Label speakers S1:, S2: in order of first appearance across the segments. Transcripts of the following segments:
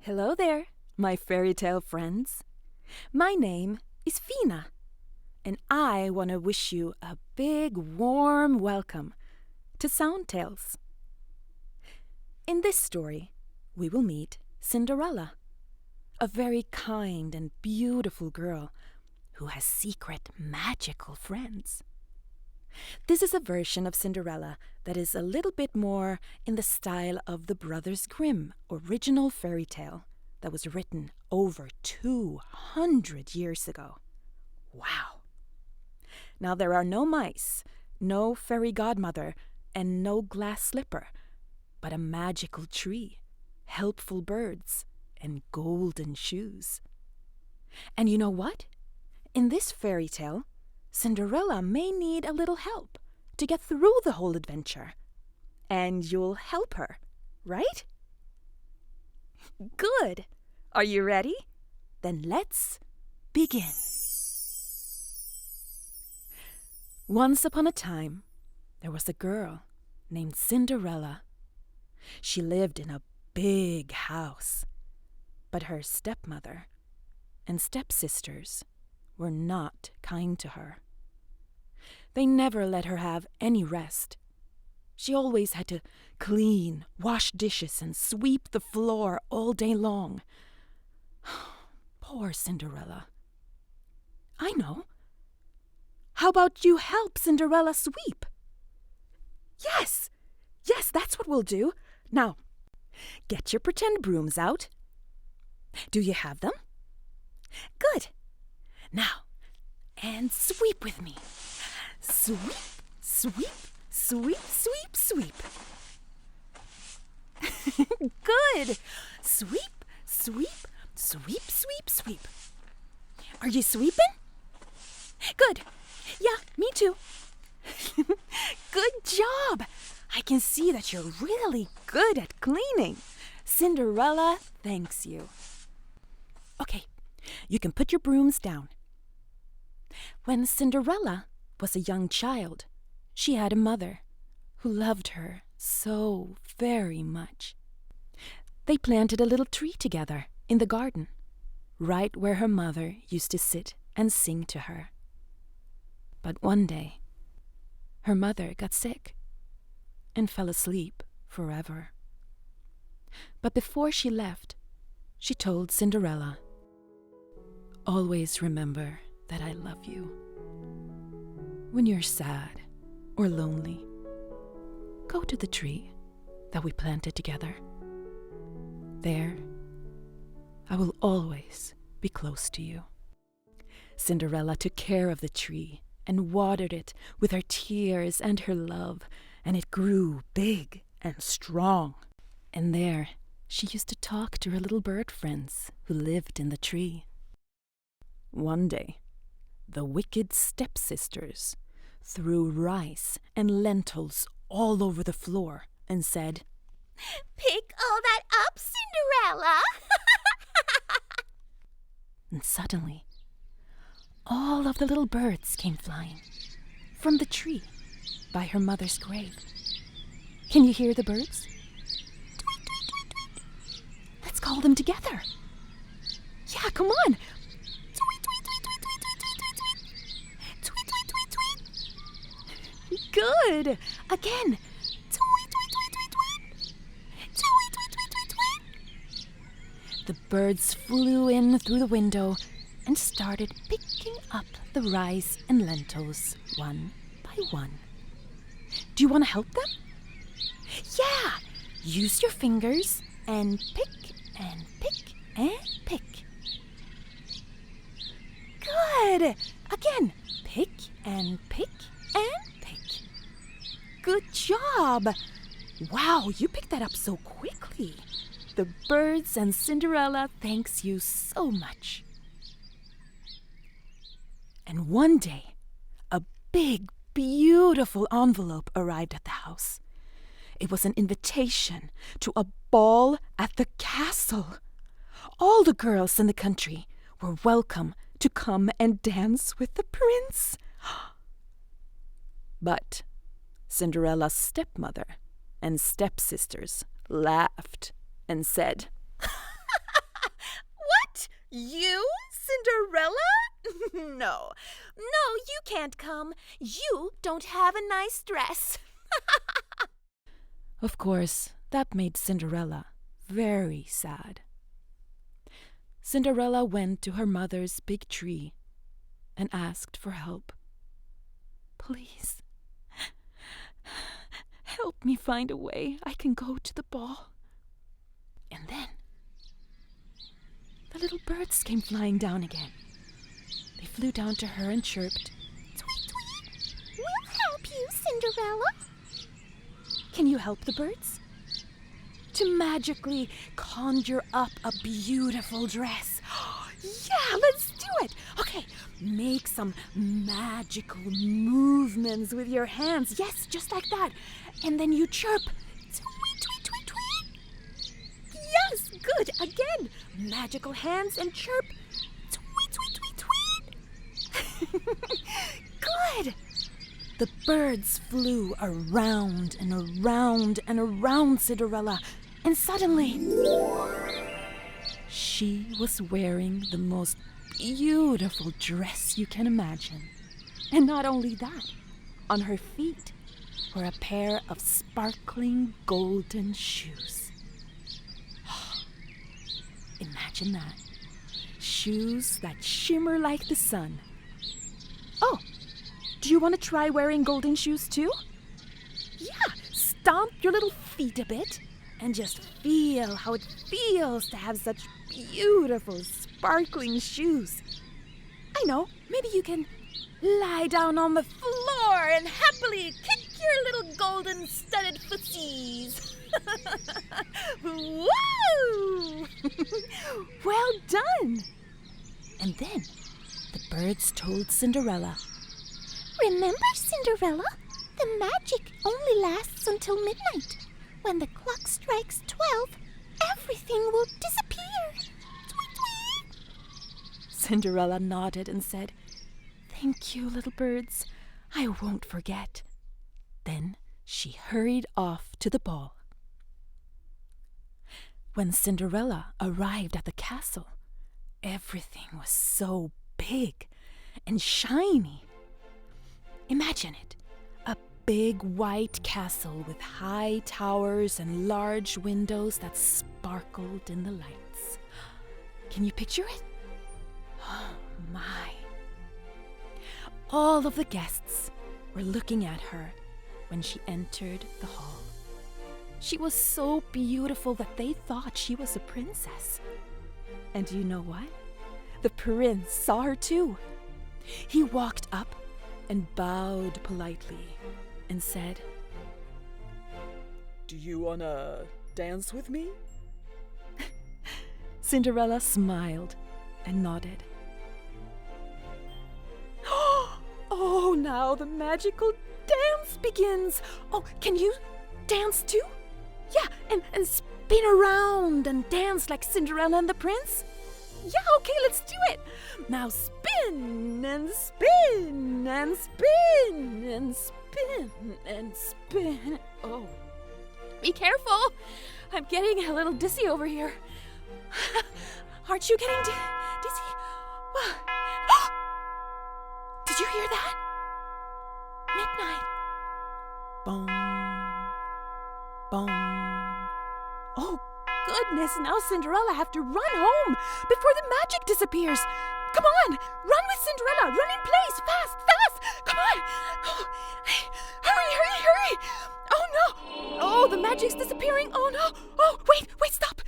S1: Hello there, my fairy tale friends. My name is Fina, and I want to wish you a big, warm welcome to SoundTales. In this story, we will meet Cinderella, a very kind and beautiful girl who has secret magical friends. This is a version of Cinderella that is a little bit more in the style of the Brothers Grimm original fairy tale that was written over 200 years ago. Wow! Now there are no mice, no fairy godmother, and no glass slipper, but a magical tree, helpful birds, and golden shoes. And you know what? In this fairy tale, Cinderella may need a little help to get through the whole adventure. And you'll help her, right? Good! Are you ready? Then let's begin. Once upon a time, there was a girl named Cinderella. She lived in a big house, but her stepmother and stepsisters were not kind to her. They never let her have any rest. She always had to clean, wash dishes, and sweep the floor all day long. Poor Cinderella. I know. How about you help Cinderella sweep? Yes, that's what we'll do. Now, get your pretend brooms out. Do you have them? Good. Now, and sweep with me. Sweep, sweep, sweep, sweep, sweep. Good. Sweep, sweep, sweep, sweep, sweep. Are you sweeping? Good. Yeah, me too. Good job. I can see that you're really good at cleaning. Cinderella thanks you. Okay, you can put your brooms down. When Cinderella was a young child, she had a mother who loved her so very much. They planted a little tree together in the garden, right where her mother used to sit and sing to her. But one day, her mother got sick and fell asleep forever. But before she left, she told Cinderella, "Always remember that I love you. When you're sad or lonely, go to the tree that we planted together. There, I will always be close to you." Cinderella took care of the tree and watered it with her tears and her love, and it grew big and strong. And there, she used to talk to her little bird friends who lived in the tree. One day, the wicked stepsisters threw rice and lentils all over the floor and said,
S2: "Pick all that up, Cinderella!"
S1: And suddenly, all of the little birds came flying from the tree by her mother's grave. Can you hear the birds? Tweet, tweet, tweet, tweet. Let's call them together. Yeah, come on. Tweet, tweet, tweet, tweet, tweet, tweet, tweet, tweet. Tweet, tweet, tweet, tweet. Good. Again. Tweet, tweet, tweet, tweet, tweet. Tweet, tweet, tweet, tweet, tweet. The birds flew in through the window and started picking up the rice and lentils one by one. Do you want to help them? Yeah! Use your fingers and pick and pick and pick. Good! Again, pick and pick and pick. Good job! Wow, you picked that up so quickly. The birds and Cinderella thanks you so much. And one day, a big, beautiful envelope arrived at the house. It was an invitation to a ball at the castle. All the girls in the country were welcome to come and dance with the prince. But Cinderella's stepmother and stepsisters laughed and said, You, Cinderella? No, you can't come. You don't have a nice dress. Of course, that made Cinderella very sad. Cinderella went to her mother's big tree and asked for help. Please, help me find a way I can go to the ball. And then the little birds came flying down again. They flew down to her and chirped,
S2: Tweet, tweet. We'll help you, Cinderella.
S1: Can you help the birds? To magically conjure up a beautiful dress. Yeah, let's do it. Okay, make some magical movements with your hands. Yes, just like that. And then you chirp. Tweet, tweet, tweet, tweet. Yes, good. Again, magical hands and chirp. Tweet, tweet, tweet, tweet. Good. The birds flew around and around and around Cinderella, and suddenly she was wearing the most beautiful dress you can imagine. And not only that, on her feet were a pair of sparkling golden shoes. Imagine that. Shoes that shimmer like the sun. Oh, do you want to try wearing golden shoes too? Yeah, stomp your little feet a bit and just feel how it feels to have such beautiful, sparkling shoes. I know, maybe you can lie down on the floor and happily kick your little golden studded footsies. Woo! Well done! And then the birds told Cinderella,
S2: Remember, Cinderella, the magic only lasts until midnight. When the clock strikes 12, everything will disappear. Tweet, tweet.
S1: Cinderella nodded and said, Thank you, little birds. I won't forget. Then she hurried off to the ball. When Cinderella arrived at the castle, everything was so big and shiny. Imagine it, a big white castle with high towers and large windows that sparkled in the lights. Can you picture it? Oh my. All of the guests were looking at her when she entered the hall. She was so beautiful that they thought she was a princess. And do you know what? The prince saw her too. He walked up and bowed politely and said,
S3: Do you wanna dance with me?
S1: Cinderella smiled and nodded. Oh, now the magical dance begins. Oh, can you dance too? Yeah, and spin around and dance like Cinderella and the prince? Yeah, okay, let's do it. Now spin and spin and spin and spin and spin. Oh, be careful. I'm getting a little dizzy over here. Aren't you getting dizzy? Did you hear that? Midnight. Boom. Boom. Oh, goodness, now Cinderella have to run home before the magic disappears. Come on, run with Cinderella, run in place, fast, fast, come on. Oh, hey, hurry. Oh no, oh, the magic's disappearing, oh no. Oh, wait, stop.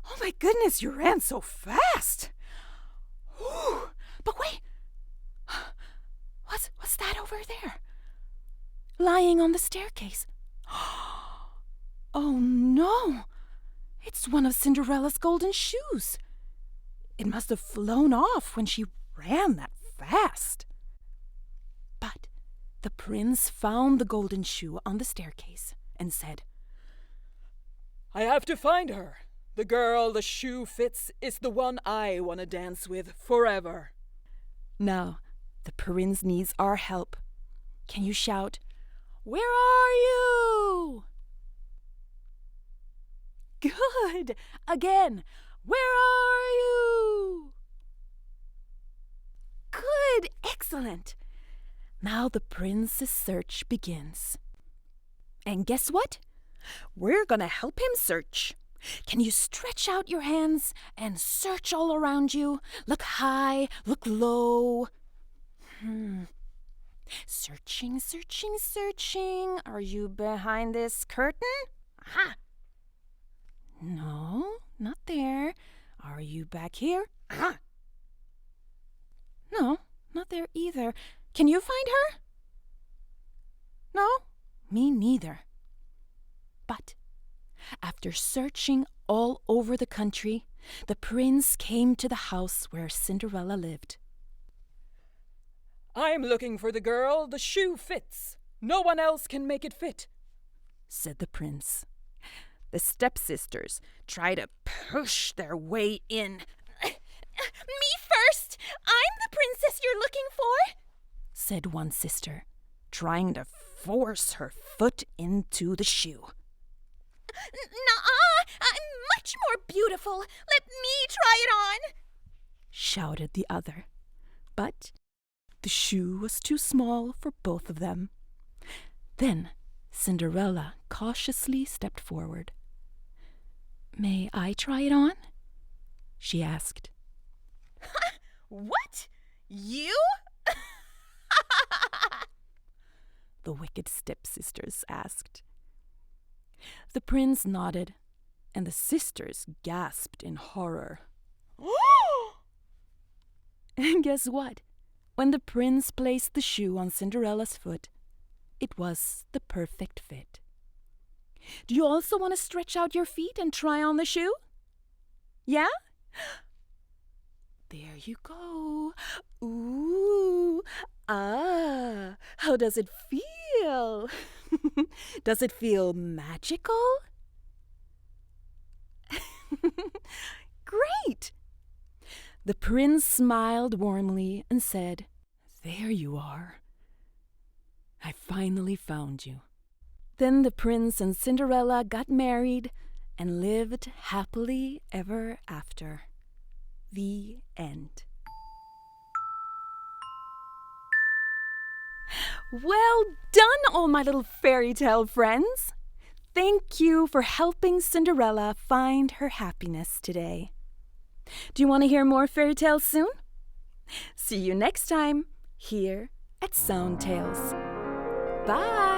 S1: Oh my goodness, you ran so fast. Ooh, but wait, what's that over there? Lying on the staircase. Oh no! It's one of Cinderella's golden shoes. It must have flown off when she ran that fast. But the prince found the golden shoe on the staircase and said,
S3: I have to find her. The girl the shoe fits is the one I want to dance with forever.
S1: Now, the prince needs our help. Can you shout, Where are you? Good. Again. Where are you? Good. Excellent. Now the prince's search begins. And guess what? We're gonna help him search. Can you stretch out your hands and search all around you? Look high, look low. Searching, searching, searching. Are you behind this curtain? Aha! No, not there. Are you back here? Aha! No, not there either. Can you find her? No, me neither. But after searching all over the country, the prince came to the house where Cinderella lived.
S3: I'm looking for the girl the shoe fits. No one else can make it fit,
S1: said the prince. The stepsisters tried to push their way in.
S2: Me first! I'm the princess you're looking for,
S1: said one sister, trying to force her foot into the shoe.
S2: Nuh-uh! I'm much more beautiful. Let me try it on,
S1: shouted the other. But the shoe was too small for both of them. Then Cinderella cautiously stepped forward. May I try it on? She asked.
S2: What? You?
S1: The wicked stepsisters asked. The prince nodded, and the sisters gasped in horror. And guess what? When the prince placed the shoe on Cinderella's foot, it was the perfect fit. Do you also want to stretch out your feet and try on the shoe? Yeah? There you go. Ooh, ah, how does it feel? Does it feel magical? Great! The prince smiled warmly and said, There you are. I finally found you. Then the prince and Cinderella got married and lived happily ever after. The end. Well done, all my little fairy tale friends. Thank you for helping Cinderella find her happiness today. Do you want to hear more fairy tales soon? See you next time here at SoundTales. Bye!